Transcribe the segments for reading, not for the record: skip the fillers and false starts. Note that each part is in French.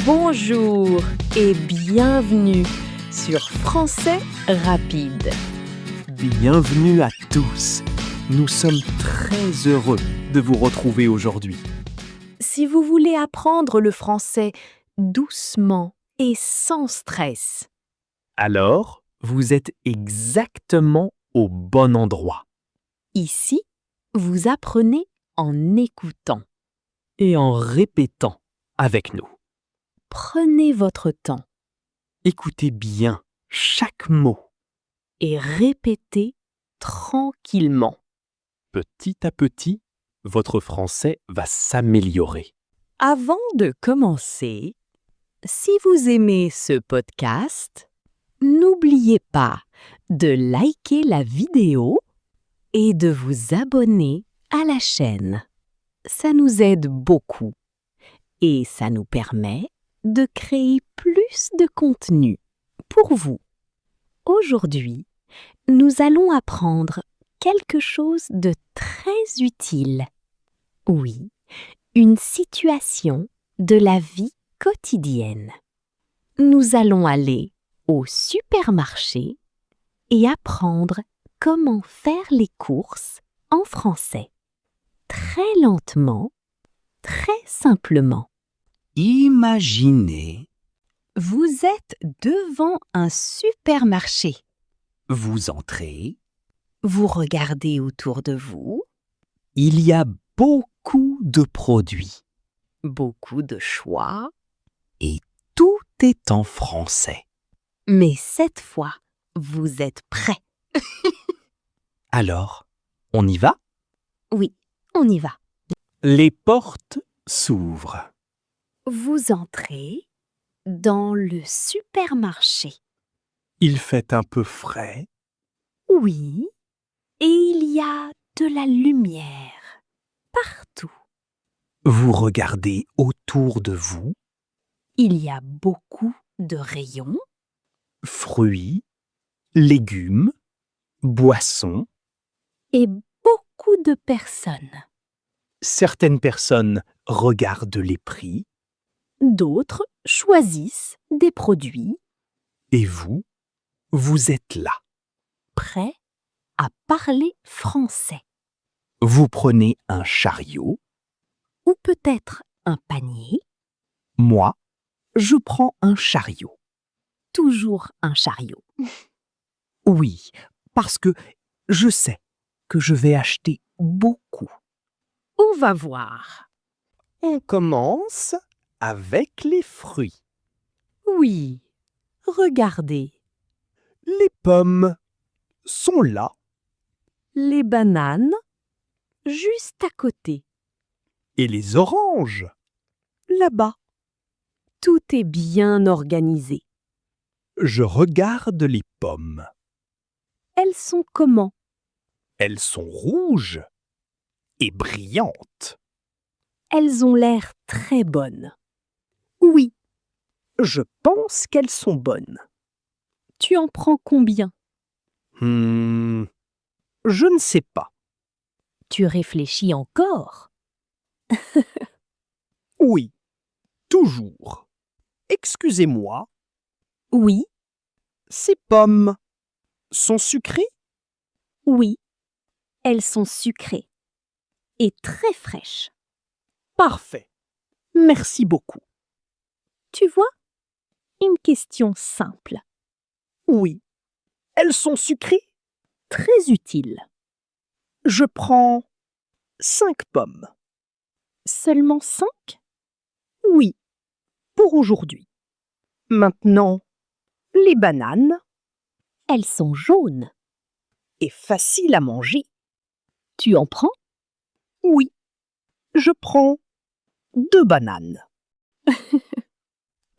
Bonjour et bienvenue sur Français Rapide. Bienvenue à tous. Nous sommes très heureux de vous retrouver aujourd'hui. Si vous voulez apprendre le français doucement et sans stress, Alors, vous êtes exactement au bon endroit ici, vous apprenez en écoutant. et en répétant avec nous. Prenez votre temps Écoutez bien chaque mot. et répétez tranquillement. Petit à petit, votre français va s'améliorer. Avant de commencer, si vous aimez ce podcast, n'oubliez pas de liker la vidéo et de vous abonner à la chaîne. Ça nous aide beaucoup et ça nous permet de créer plus de contenu pour vous. Aujourd'hui, nous allons apprendre quelque chose de très utile. Oui, une situation de la vie quotidienne. Nous allons aller au supermarché et apprendre comment faire les courses en français. Très lentement, très simplement. Imaginez, Vous êtes devant un supermarché. vous entrez, Vous regardez autour de vous, il y a beaucoup de produits beaucoup de choix, et tout est en français. mais cette fois, vous êtes prêts. Alors, on y va? Oui, on y va. Les portes s'ouvrent. Vous entrez dans le supermarché. Il fait un peu frais. Oui, et il y a de la lumière partout. Vous regardez autour de vous, Il y a beaucoup de rayons. fruits, légumes, boissons. Et beaucoup de personnes. Certaines personnes regardent les prix D'autres choisissent des produits et vous, vous êtes là. prêts à parler français. Vous prenez un chariot, Ou peut-être un panier, moi, je prends un chariot. toujours un chariot. Oui, parce que je sais que je vais acheter beaucoup. On va voir. On commence avec les fruits. Oui, regardez, Les pommes sont là les bananes juste à côté, et les oranges là-bas. tout est bien organisé. Je regarde les pommes. Elles sont comment? Elles sont rouges et brillantes. Elles ont l'air très bonnes. Oui, je pense qu'elles sont bonnes. Tu en prends combien? Je ne sais pas. Tu réfléchis encore? Oui, toujours. Excusez-moi, Oui, ces pommes sont sucrées? oui, elles sont sucrées et très fraîches. Parfait. Merci beaucoup. Tu vois? Une question simple, Oui, elles sont sucrées? très utile. Je prends 5 pommes. Seulement 5? Oui, pour aujourd'hui. Maintenant, les bananes Elles sont jaunes. est facile à manger. Tu en prends? Oui, je prends 2 bananes.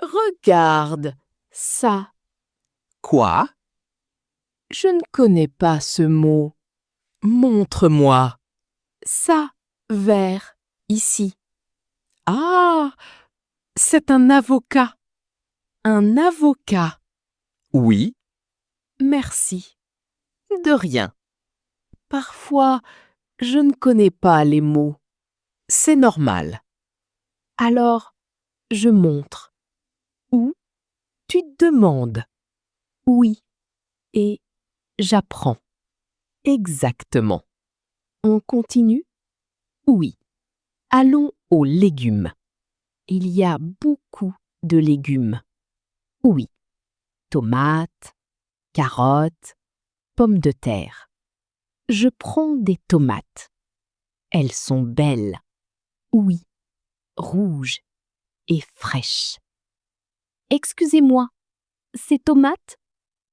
Regarde ça. Quoi? Je ne connais pas ce mot. Montre-moi. Ça, vert, ici. Ah, c'est un avocat. Un avocat. Oui, Merci. De rien. Parfois, je ne connais pas les mots. C'est normal. Alors, je montre. Tu demandes. Oui. Et j'apprends. Exactement. On continue? Oui. Allons aux légumes. Il y a beaucoup de légumes. Oui. Tomates, carottes, pommes de terre. Je prends des tomates. Elles sont belles. Oui. Rouges et fraîches. Excusez-moi, ces tomates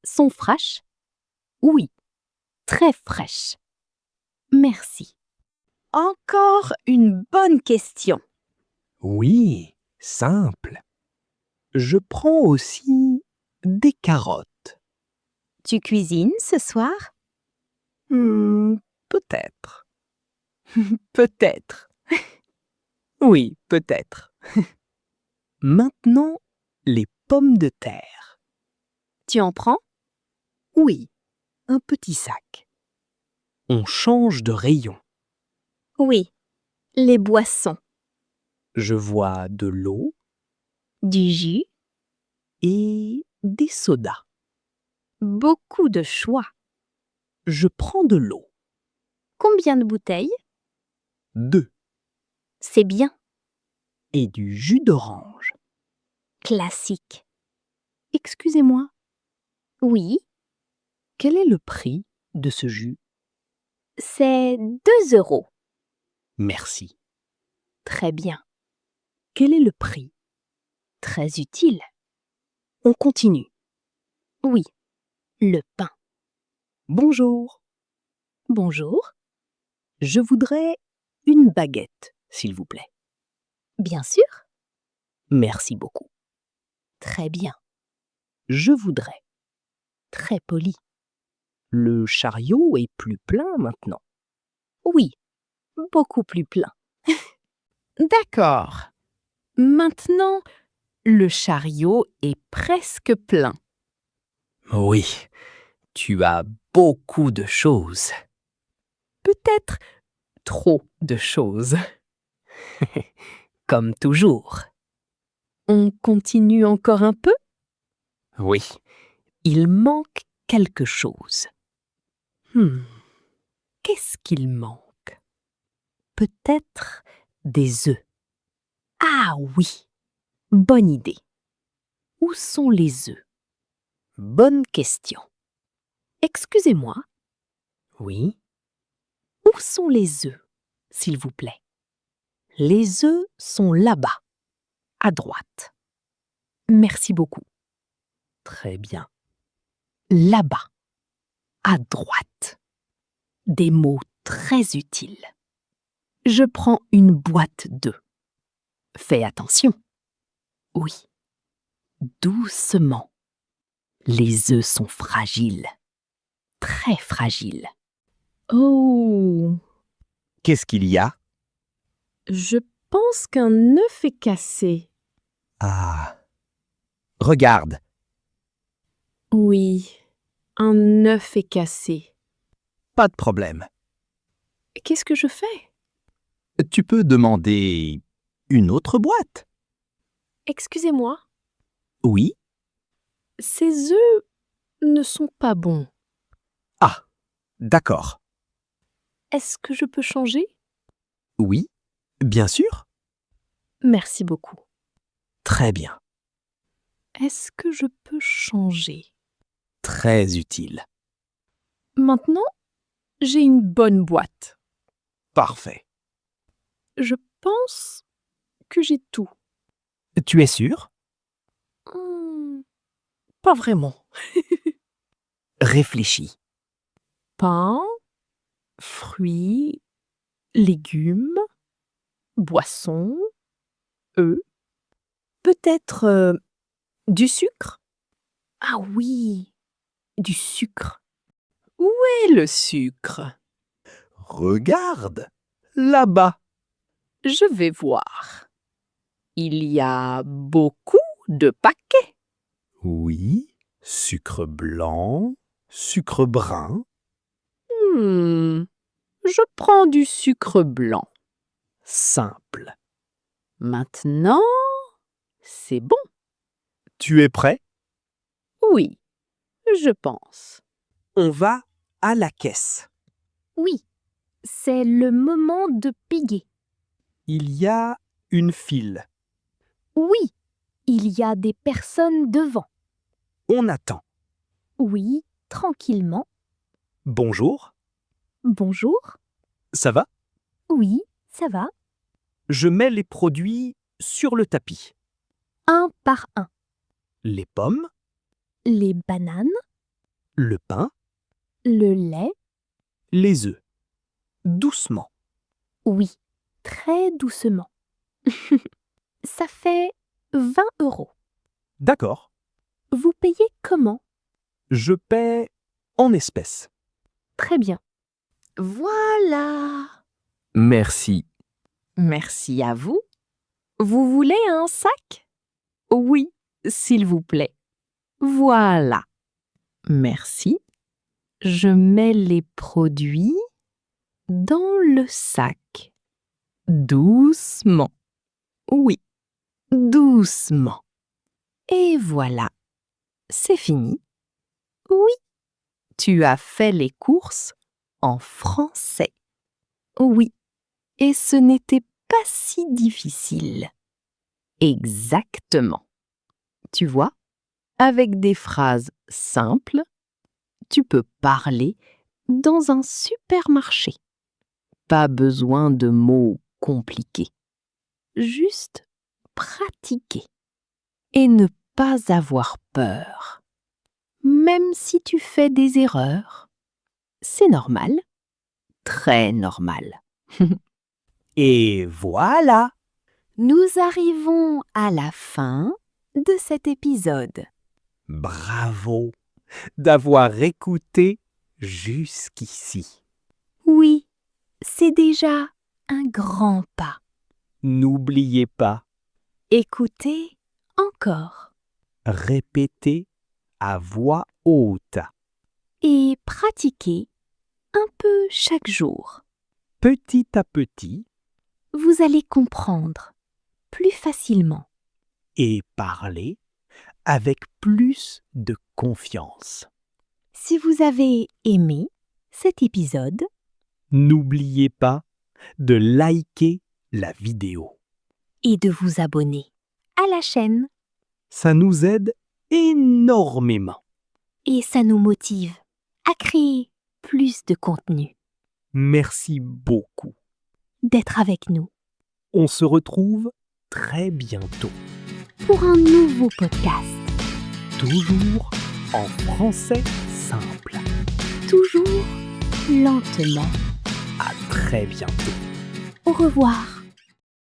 sont fraîches? Oui, très fraîches. Merci. Encore une bonne question. Oui, simple. Je prends aussi des carottes. Tu cuisines ce soir? Peut-être. Peut-être. Oui, peut-être. Maintenant, les pommes de terre. Tu en prends? Oui, un petit sac. On change de rayon. Oui. Les boissons. Je vois de l'eau Du jus. et des sodas. Beaucoup de choix. Je prends de l'eau. Combien de bouteilles? 2. C'est bien. Et du jus d'orange. Classique. Excusez-moi, Oui, quel est le prix de ce jus? c'est 2 euros. Merci. Très bien. Quel est le prix? Très utile. On continue. Oui. Le pain. Bonjour. Bonjour. Je voudrais une baguette, s'il vous plaît. Bien sûr. Merci beaucoup. Très bien. Je voudrais. Très poli. Le chariot est plus plein maintenant. Oui, beaucoup plus plein. D'accord. Maintenant, le chariot est presque plein. Oui, tu as beaucoup de choses. Peut-être trop de choses. Comme toujours. On continue encore un peu? Oui, il manque quelque chose. Qu'est-ce qu'il manque? Peut-être des œufs. Ah oui, bonne idée. Où sont les œufs? Bonne question. Excusez-moi, Oui, où sont les œufs, s'il vous plaît? les œufs sont là-bas, à droite. Merci beaucoup. Très bien. Là-bas, à droite. Des mots très utiles. Je prends une boîte d'œufs. Fais attention. Oui. Doucement. Les œufs sont fragiles. Très fragiles. Oh, Qu'est-ce qu'il y a? je pense qu'un œuf est cassé. Ah. Regarde. Oui, un œuf est cassé. Pas de problème. Qu'est-ce que je fais? Tu peux demander une autre boîte. Excusez-moi, Oui. ces œufs ne sont pas bons. Ah, d'accord. Est-ce que je peux changer? Oui, bien sûr. Merci beaucoup. Très bien. Est-ce que je peux changer? Très utile. Maintenant, j'ai une bonne boîte. Parfait. Je pense que j'ai tout. Tu es sûr? Pas vraiment. Réfléchis. Pain, fruits, légumes, boissons, œufs. Peut-être du sucre? Ah oui, du sucre. Où est le sucre? Regarde, là-bas. Je vais voir. Il y a beaucoup de paquets. Oui, sucre blanc, sucre brun. Je prends du sucre blanc. Simple. Maintenant, c'est bon. Tu es prêt? Oui, je pense. On va à la caisse. Oui, c'est le moment de payer. Il y a une file. Oui, il y a des personnes devant. On attend. Oui, tranquillement. Bonjour, Bonjour. ça va? Oui, ça va. Je mets les produits sur le tapis. Un par un. Les pommes, Les bananes, le pain, le lait. les œufs. Doucement. Oui, très doucement. Ça fait 20 €. D'accord. Vous payez comment? Je paie en espèces. Très bien. Voilà. Merci. Merci à vous. Vous voulez un sac? Oui, s'il vous plaît. Voilà. Merci. Je mets les produits dans le sac. Doucement. Oui, doucement. Et voilà. C'est fini. Oui, tu as fait les courses en français. Oui, et ce n'était pas si difficile. Exactement. Tu vois, avec des phrases simples, tu peux parler dans un supermarché. Pas besoin de mots compliqués. Juste pratiquer. Et ne pas avoir peur. Même si tu fais des erreurs. C'est normal. Très normal. Et voilà. Nous arrivons à la fin de cet épisode. Bravo d'avoir écouté jusqu'ici. Oui, c'est déjà un grand pas. N'oubliez pas, Écoutez encore répétez à voix haute. et pratiquez un peu chaque jour. Petit à petit, Vous allez comprendre plus facilement. et parlez avec plus de confiance. Si vous avez aimé cet épisode, N'oubliez pas de liker la vidéo. et de vous abonner à la chaîne. Ça nous aide énormément. Et ça nous motive à créer plus de contenu, Merci beaucoup. d'être avec nous On se retrouve très bientôt. pour un nouveau podcast. Toujours en français simple. Toujours lentement. À très bientôt. Au revoir.